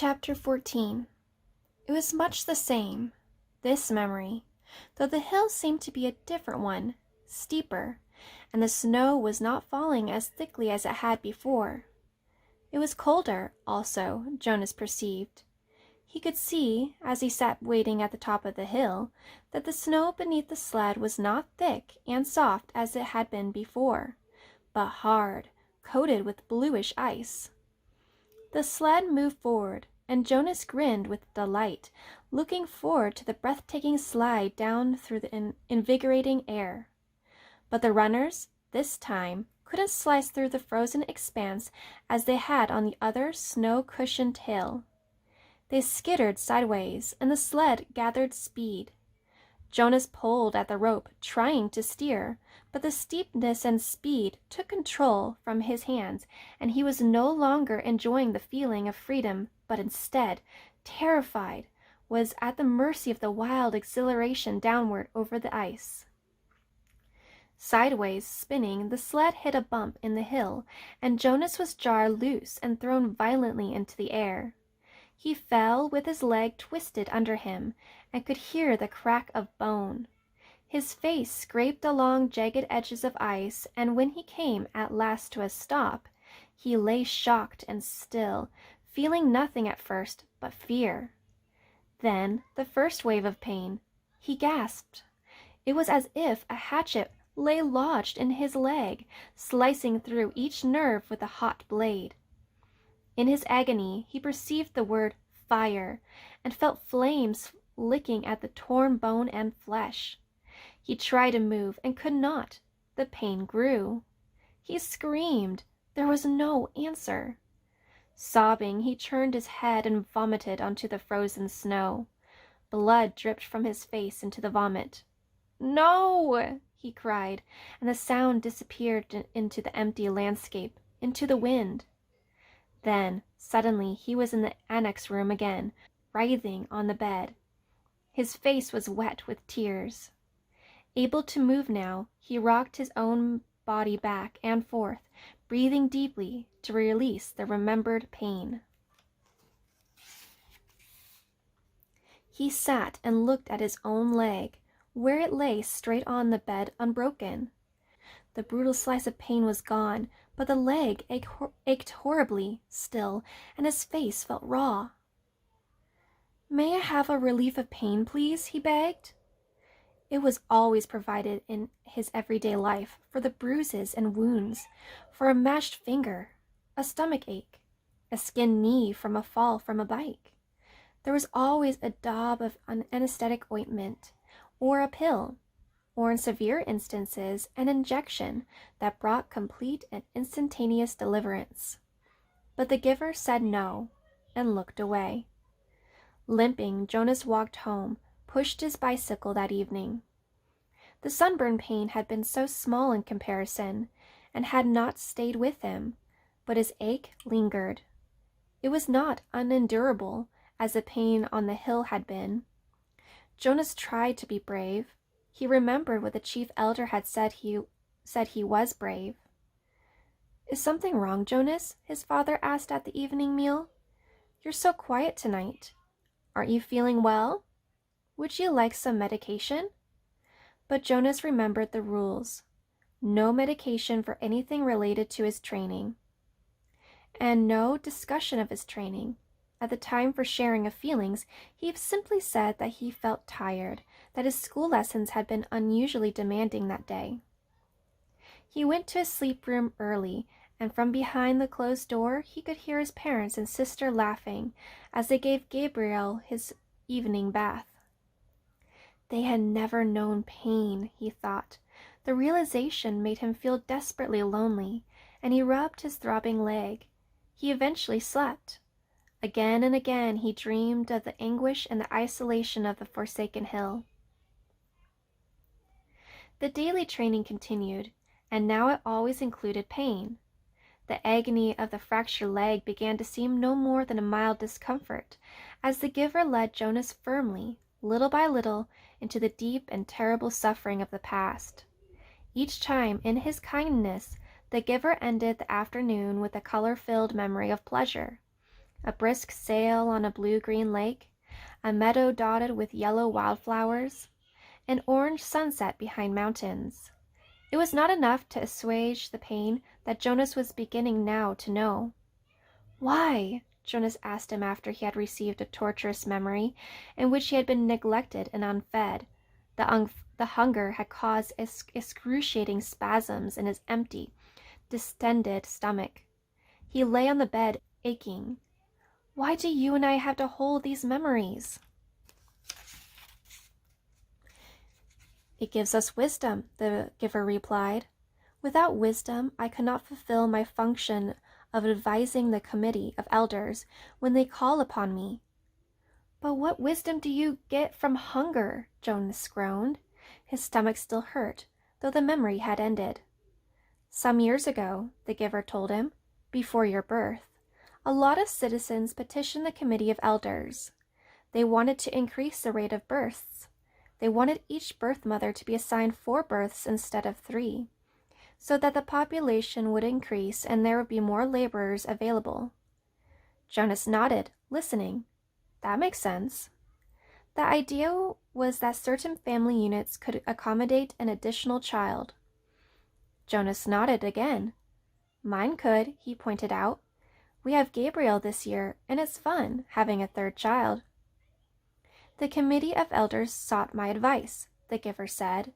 Chapter 14. It was much the same, this memory, though the hill seemed to be a different one, steeper, and the snow was not falling as thickly as it had before. It was colder, also, Jonas perceived. He could see, as he sat waiting at the top of the hill, that the snow beneath the sled was not thick and soft as it had been before, but hard, coated with bluish ice. The sled moved forward, and Jonas grinned with delight, looking forward to the breathtaking slide down through the invigorating air. But the runners, this time, couldn't slice through the frozen expanse as they had on the other snow-cushioned hill. They skittered sideways, and the sled gathered speed. Jonas pulled at the rope, trying to steer, but the steepness and speed took control from his hands, and he was no longer enjoying the feeling of freedom, but instead, terrified, was at the mercy of the wild exhilaration downward over the ice. Sideways, spinning, the sled hit a bump in the hill, and Jonas was jarred loose and thrown violently into the air. He fell with his leg twisted under him, and could hear the crack of bone. His face scraped along jagged edges of ice, and when he came at last to a stop, he lay shocked and still, feeling nothing at first but fear. Then the first wave of pain. He gasped. It was as if a hatchet lay lodged in his leg, slicing through each nerve with a hot blade. In his agony, he perceived the word fire, and felt flames licking at the torn bone and flesh. He tried to move and could not. The pain grew. He screamed. There was no answer. Sobbing, he turned his head and vomited onto the frozen snow. Blood dripped from his face into the vomit. "No!" he cried, and the sound disappeared into the empty landscape, into the wind. Then, suddenly, he was in the annex room again, writhing on the bed. His face was wet with tears. Able to move now, he rocked his own body back and forth, breathing deeply to release the remembered pain. He sat and looked at his own leg, where it lay straight on the bed unbroken. The brutal slice of pain was gone, but the leg ached horribly still, and his face felt raw. "May I have a relief of pain, please?" he begged. It was always provided in his everyday life, for the bruises and wounds, for a mashed finger, a stomach ache, a skinned knee from a fall from a bike. There was always a daub of an anesthetic ointment, or a pill, or in severe instances, an injection that brought complete and instantaneous deliverance. But the giver said no, and looked away. Limping, Jonas walked home, pushed his bicycle that evening. The sunburn pain had been so small in comparison, and had not stayed with him, but his ache lingered. It was not unendurable, as the pain on the hill had been. Jonas tried to be brave. He remembered what the chief elder had said he was brave. "Is something wrong, Jonas?" his father asked at the evening meal. "You're so quiet tonight. Aren't you feeling well? Would you like some medication?" But Jonas remembered the rules. No medication for anything related to his training. And no discussion of his training. At the time for sharing of feelings, he simply said that he felt tired, that his school lessons had been unusually demanding that day. He went to his sleep room early, and from behind the closed door he could hear his parents and sister laughing as they gave Gabriel his evening bath. They had never known pain, he thought. The realization made him feel desperately lonely, and he rubbed his throbbing leg. He eventually slept. Again and again he dreamed of the anguish and the isolation of the forsaken hill. The daily training continued, and now it always included pain. The agony of the fractured leg began to seem no more than a mild discomfort, as the giver led Jonas firmly, little by little, into the deep and terrible suffering of the past. Each time, in his kindness, the giver ended the afternoon with a color-filled memory of pleasure. A brisk sail on a blue-green lake, a meadow dotted with yellow wildflowers, an orange sunset behind mountains. It was not enough to assuage the pain that Jonas was beginning now to know. Why? Jonas asked him after he had received a torturous memory in which he had been neglected and unfed. The hunger had caused excruciating spasms in his empty, distended stomach. He lay on the bed, aching. Why do you and I have to hold these memories? It gives us wisdom, the giver replied. Without wisdom, I could not fulfill my function of advising the committee of elders when they call upon me. But what wisdom do you get from hunger? Jonas groaned. His stomach still hurt, though the memory had ended. Some years ago, the giver told him, before your birth, a lot of citizens petitioned the committee of elders. They wanted to increase the rate of births. They wanted each birth mother to be assigned 4 births instead of 3, so that the population would increase and there would be more laborers available. Jonas nodded, listening. That makes sense. The idea was that certain family units could accommodate an additional child. Jonas nodded again. Mine could, he pointed out. We have Gabriel this year, and it's fun having a 3rd child. The committee of elders sought my advice, the giver said.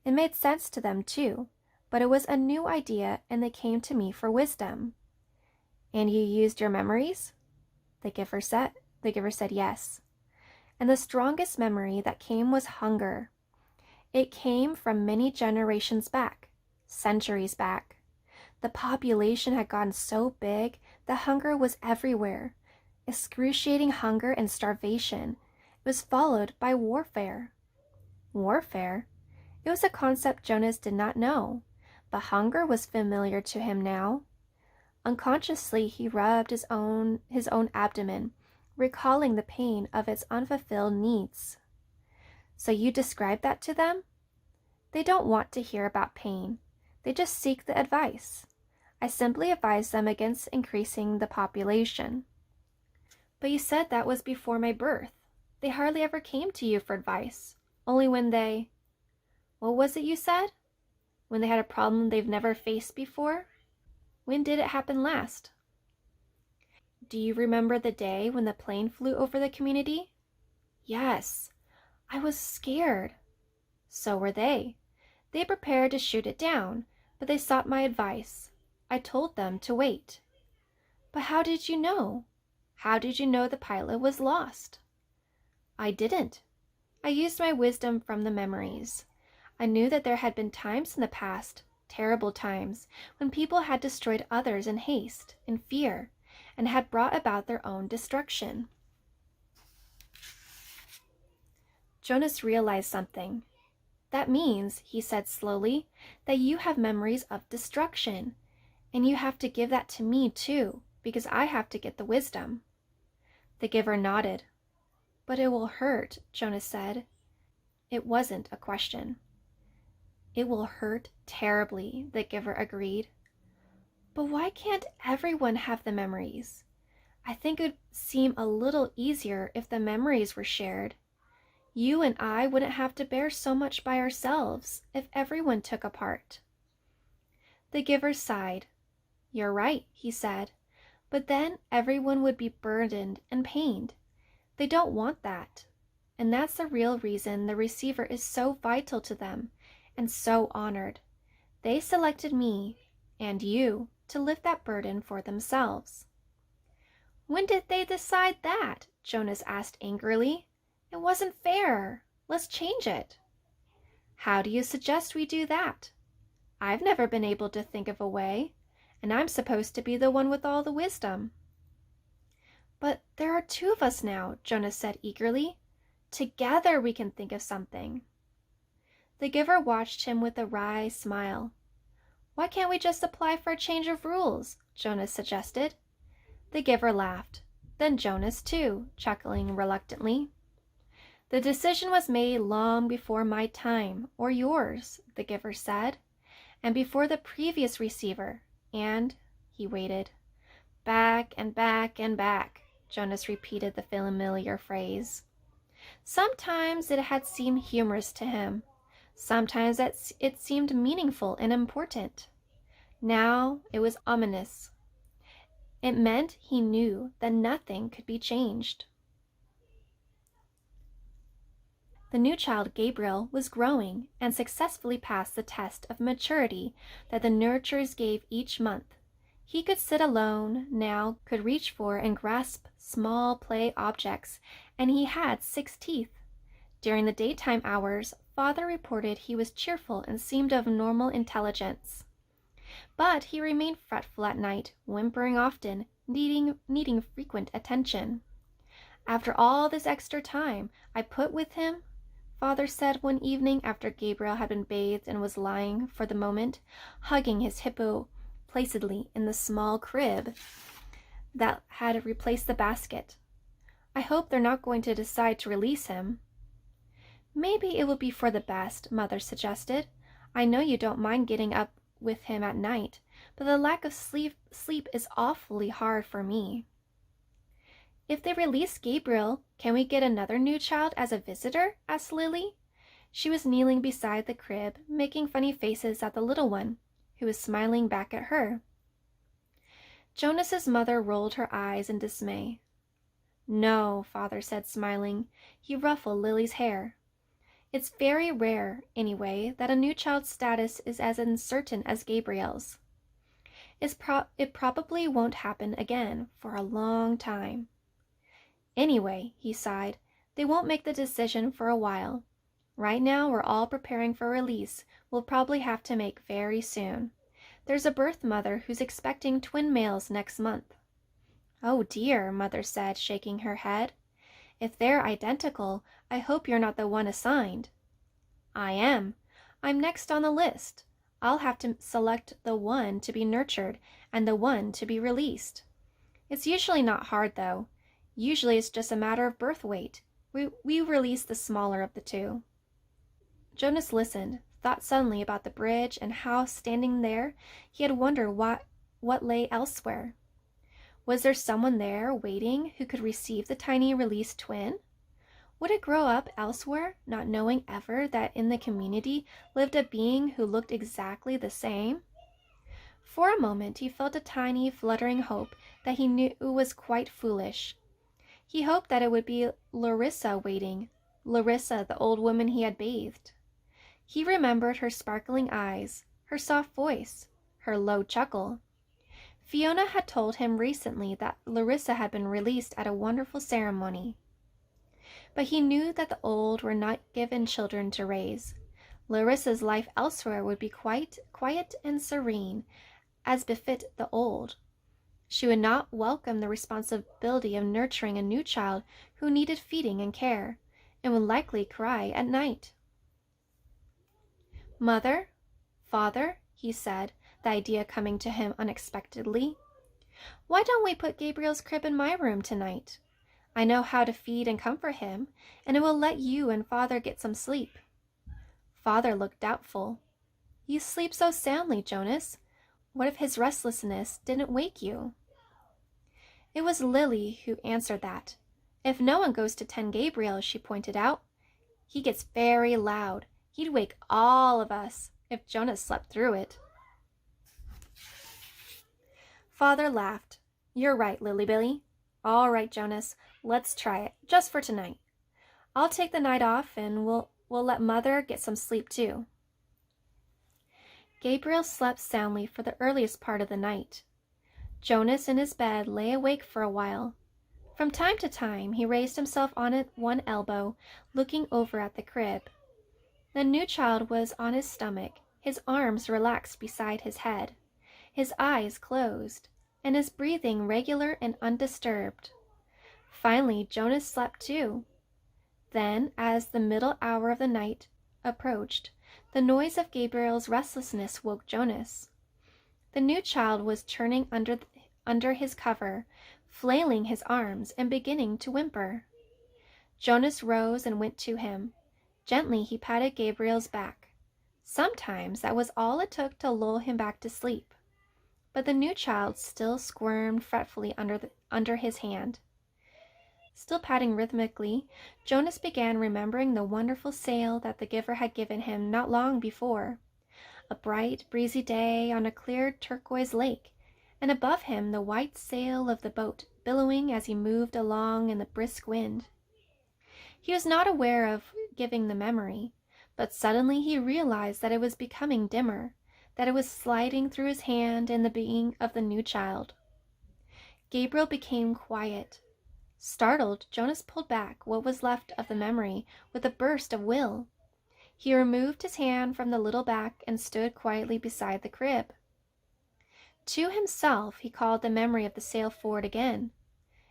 It made sense to them too, but it was a new idea and they came to me for wisdom. And you used your memories? The giver said yes. And the strongest memory that came was hunger. It came from many generations back, centuries back. The population had gotten so big that hunger was everywhere. Excruciating hunger and starvation. It was followed by warfare. Warfare? It was a concept Jonas did not know, but hunger was familiar to him now. Unconsciously, he rubbed his own abdomen, recalling the pain of its unfulfilled needs. So you describe that to them? They don't want to hear about pain. They just seek the advice. I simply advise them against increasing the population. But you said that was before my birth. They hardly ever came to you for advice. Only when they... What was it you said? When they had a problem they've never faced before? When did it happen last? Do you remember the day when the plane flew over the community? Yes. I was scared. So were they. They prepared to shoot it down, but they sought my advice. I told them to wait. But how did you know? How did you know the pilot was lost? I didn't. I used my wisdom from the memories. I knew that there had been times in the past, terrible times, when people had destroyed others in haste, in fear, and had brought about their own destruction. Jonas realized something. That means, he said slowly, that you have memories of destruction, and you have to give that to me too, because I have to get the wisdom. The giver nodded. But it will hurt, Jonas said. It wasn't a question. It will hurt terribly, the giver agreed. But why can't everyone have the memories? I think it would seem a little easier if the memories were shared. You and I wouldn't have to bear so much by ourselves if everyone took a part. The giver sighed. You're right, he said, but then everyone would be burdened and pained. They don't want that. And that's the real reason the receiver is so vital to them and so honored. They selected me and you to lift that burden for themselves. When did they decide that? Jonas asked angrily. It wasn't fair. Let's change it. How do you suggest we do that? I've never been able to think of a way, and I'm supposed to be the one with all the wisdom. But there are 2 of us now, Jonas said eagerly. Together we can think of something. The giver watched him with a wry smile. Why can't we just apply for a change of rules? Jonas suggested. The giver laughed. Then Jonas too, chuckling reluctantly. The decision was made long before my time, or yours, the giver said, and before the previous receiver, and he waited. Back and back and back, Jonas repeated the familiar phrase. Sometimes it had seemed humorous to him. Sometimes it seemed meaningful and important. Now it was ominous. It meant he knew that nothing could be changed. The new child, Gabriel, was growing and successfully passed the test of maturity that the nurturers gave each month. He could sit alone now, could reach for and grasp small play objects, and he had 6 teeth. During the daytime hours, Father reported he was cheerful and seemed of normal intelligence. But he remained fretful at night, whimpering often, needing frequent attention. After all this extra time I put with him, Father said one evening after Gabriel had been bathed and was lying, for the moment, hugging his hippo placidly in the small crib that had replaced the basket. I hope they're not going to decide to release him. Maybe it will be for the best, Mother suggested. I know you don't mind getting up with him at night, but the lack of sleep is awfully hard for me. If they release Gabriel, can we get another new child as a visitor? Asked Lily. She was kneeling beside the crib, making funny faces at the little one, who was smiling back at her. Jonas's mother rolled her eyes in dismay. No, Father said, smiling. He ruffled Lily's hair. It's very rare, anyway, that a new child's status is as uncertain as Gabriel's. It probably won't happen again for a long time. Anyway, he sighed, they won't make the decision for a while. Right now we're all preparing for release we'll probably have to make very soon. There's a birth mother who's expecting twin males next month. Oh dear, Mother said, shaking her head. If they're identical, I hope you're not the one assigned. I am. I'm next on the list. I'll have to select the one to be nurtured and the one to be released. It's usually not hard, though. Usually it's just a matter of birth weight. We release the smaller of the two. Jonas listened, thought suddenly about the bridge and how, standing there, he had wondered what lay elsewhere. Was there someone there waiting who could receive the tiny released twin? Would it grow up elsewhere, not knowing ever that in the community lived a being who looked exactly the same? For a moment he felt a tiny, fluttering hope that he knew was quite foolish. He hoped that it would be Larissa waiting, Larissa, the old woman he had bathed. He remembered her sparkling eyes, her soft voice, her low chuckle. Fiona had told him recently that Larissa had been released at a wonderful ceremony. But he knew that the old were not given children to raise. Larissa's life elsewhere would be quite quiet and serene, as befit the old. She would not welcome the responsibility of nurturing a new child who needed feeding and care, and would likely cry at night. Mother, Father, he said, the idea coming to him unexpectedly. Why don't we put Gabriel's crib in my room tonight? I know how to feed and comfort him, and it will let you and Father get some sleep. Father looked doubtful. You sleep so soundly, Jonas. What if his restlessness didn't wake you? It was Lily who answered that. If no one goes to tend Gabriel, she pointed out, he gets very loud. He'd wake all of us if Jonas slept through it. Father laughed. You're right, Lily-Billy. All right, Jonas, let's try it, just for tonight. I'll take the night off and we'll let Mother get some sleep too. Gabriel slept soundly for the earliest part of the night. Jonas in his bed lay awake for a while. From time to time he raised himself on one elbow, looking over at the crib. The new child was on his stomach, his arms relaxed beside his head, his eyes closed, and his breathing regular and undisturbed. Finally, Jonas slept too. Then, as the middle hour of the night approached, the noise of Gabriel's restlessness woke Jonas. The new child was turning under his cover, flailing his arms and beginning to whimper. Jonas rose and went to him. Gently he patted Gabriel's back. Sometimes that was all it took to lull him back to sleep. but the new child still squirmed fretfully under his hand. Still patting rhythmically, Jonas began remembering the wonderful sail that the giver had given him not long before. A bright, breezy day on a clear turquoise lake, and above him the white sail of the boat billowing as he moved along in the brisk wind. He was not aware of giving the memory, but suddenly he realized that it was becoming dimmer, that it was sliding through his hand in the being of the new child. Gabriel became quiet. Startled, Jonas pulled back what was left of the memory with a burst of will. He removed his hand from the little back and stood quietly beside the crib. To himself, he called the memory of the sail forward again.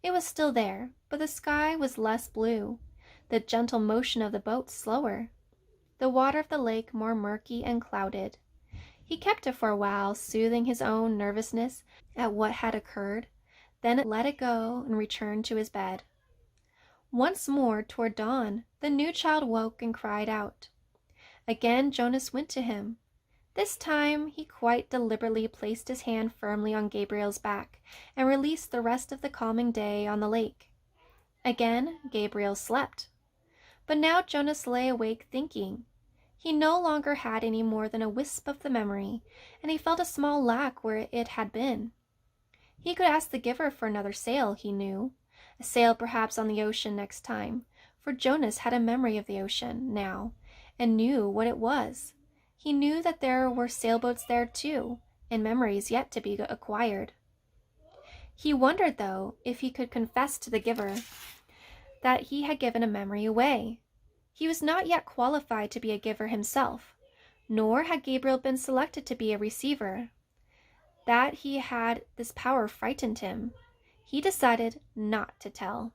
It was still there, but the sky was less blue, the gentle motion of the boat slower, the water of the lake more murky and clouded. He kept it for a while, soothing his own nervousness at what had occurred, then let it go and returned to his bed. Once more, toward dawn, the new child woke and cried out. Again Jonas went to him. This time he quite deliberately placed his hand firmly on Gabriel's back and released the rest of the calming day on the lake. Again Gabriel slept. But now Jonas lay awake thinking. He no longer had any more than a wisp of the memory, and he felt a small lack where it had been. He could ask the giver for another sail, he knew. A sail perhaps on the ocean next time, for Jonas had a memory of the ocean now, and knew what it was. He knew that there were sailboats there too, and memories yet to be acquired. He wondered, though, if he could confess to the giver that he had given a memory away. He was not yet qualified to be a giver himself, nor had Gabriel been selected to be a receiver. That he had this power frightened him. He decided not to tell.